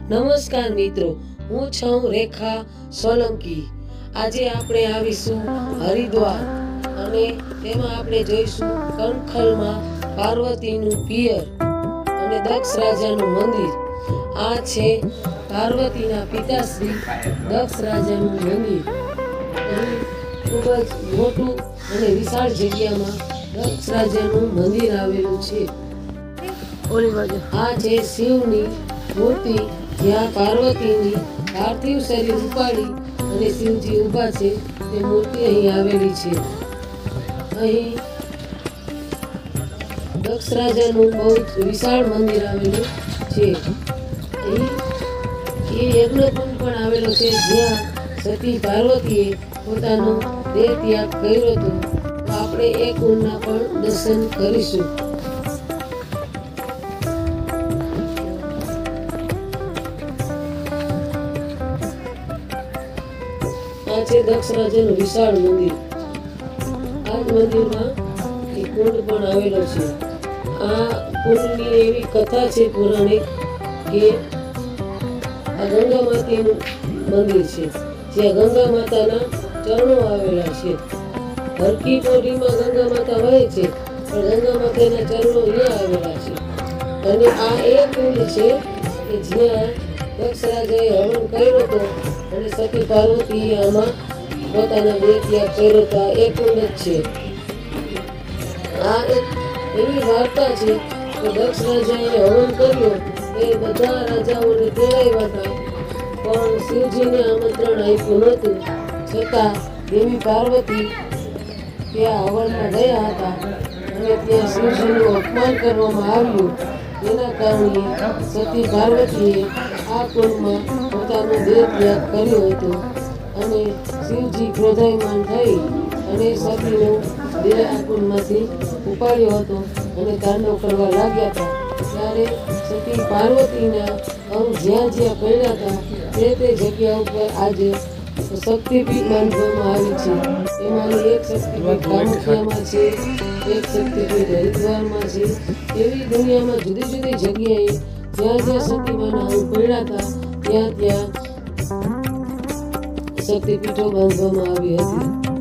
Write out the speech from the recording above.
નમસ્કાર મિત્રો, હું છું રેખા સોલંકી। આજે આપણે આવીશું હરિદ્વાર અને તેમાં આપણે જોઈશું કણખલમાં પાર્વતીનું પિયર અને દક્ષ રાજાનું મંદિર। આ છે પાર્વતીના પિતાશ્રી દક્ષ રાજાનું મંદિર। અહીં ખૂબ જ મોટું અને વિશાળ જગ્યામાં દક્ષ રાજાનું મંદિર આવેલું છે। આ છે શિવની મૂર્તિ, જ્યાં પાર્વતીની પાર્થિવ શરીર ઉપાડી અને શિવજી ઊભા છે તે મૂર્તિ અહીં આવેલી છે। અહીં દક્ષ રાજાનું બહુ વિશાળ મંદિર આવેલું છે। અહીં એ યજ્ઞકુંડ પણ આવેલો છે, જ્યાં સતી પાર્વતીએ પોતાનો દેહ ત્યાગ કર્યો હતો। તો આપણે એ કુંડના પણ દર્શન કરીશું। આ છે દક્ષ રાજાનું વિશાળ મંદિર। આ મંદિરમાં એક કુંડ પણ આવેલો છે। આ કુંડની એવી કથા છે પૌરાણિક કે આ ગંગા માતાનું મંદિર છે, જ્યાં ગંગા માતાના ચરણો આવેલા છે। હરકી પોઢીમાં ગંગા માતા વહે છે, પણ ગંગા માતાના ચરણો અહીંયા આવેલા છે। અને આ એ કુંડ છે કે જ્યાં દક્ષ રાજાએ હવન કર્યો હતો અને સતી પાર્વતીએ આમાં પોતાના દેહ ત્યાગ કર્યો હતો। આ એ કુંડ જ છે। આ એક એવી વાર્તા છે કે દક્ષ રાજાએ હવન કર્યો એ બધા રાજાઓને તેડાવ્યા હતા, પણ શિવજીને આમંત્રણ આપ્યું નહોતું। છતાં દેવી પાર્વતી ત્યાં હવનમાં ગયા હતા અને ત્યાં શિવજીનું અપમાન કરવામાં આવ્યું। તેના કારણે સતી પાર્વતીએ આ કુંડમાં પોતાનો દેહ ત્યાગ કર્યો હતો અને શિવજી ક્રોધાયમાન થઈ અને સતીનો દેહ આ કુંડમાંથી ઉપાડ્યો હતો અને તાંડવ કરવા લાગ્યા હતા। ત્યારે સતી પાર્વતીના અંગ જ્યાં જ્યાં પડ્યા હતા તે જગ્યા ઉપર આજે શક્તિપીઠ બાંધવામાં આવી છે। એમાંની એક શક્તિપીઠ કામાખ્યામાં છે, એક શક્તિપીઠ હરિદ્વારમાં છે। એવી દુનિયામાં જુદી જુદી જગ્યાએ જ્યાં જ્યાં સતીમાના અંગ પડ્યા હતા ત્યાં ત્યાં શક્તિપીઠો બાંધવામાં આવી હતી।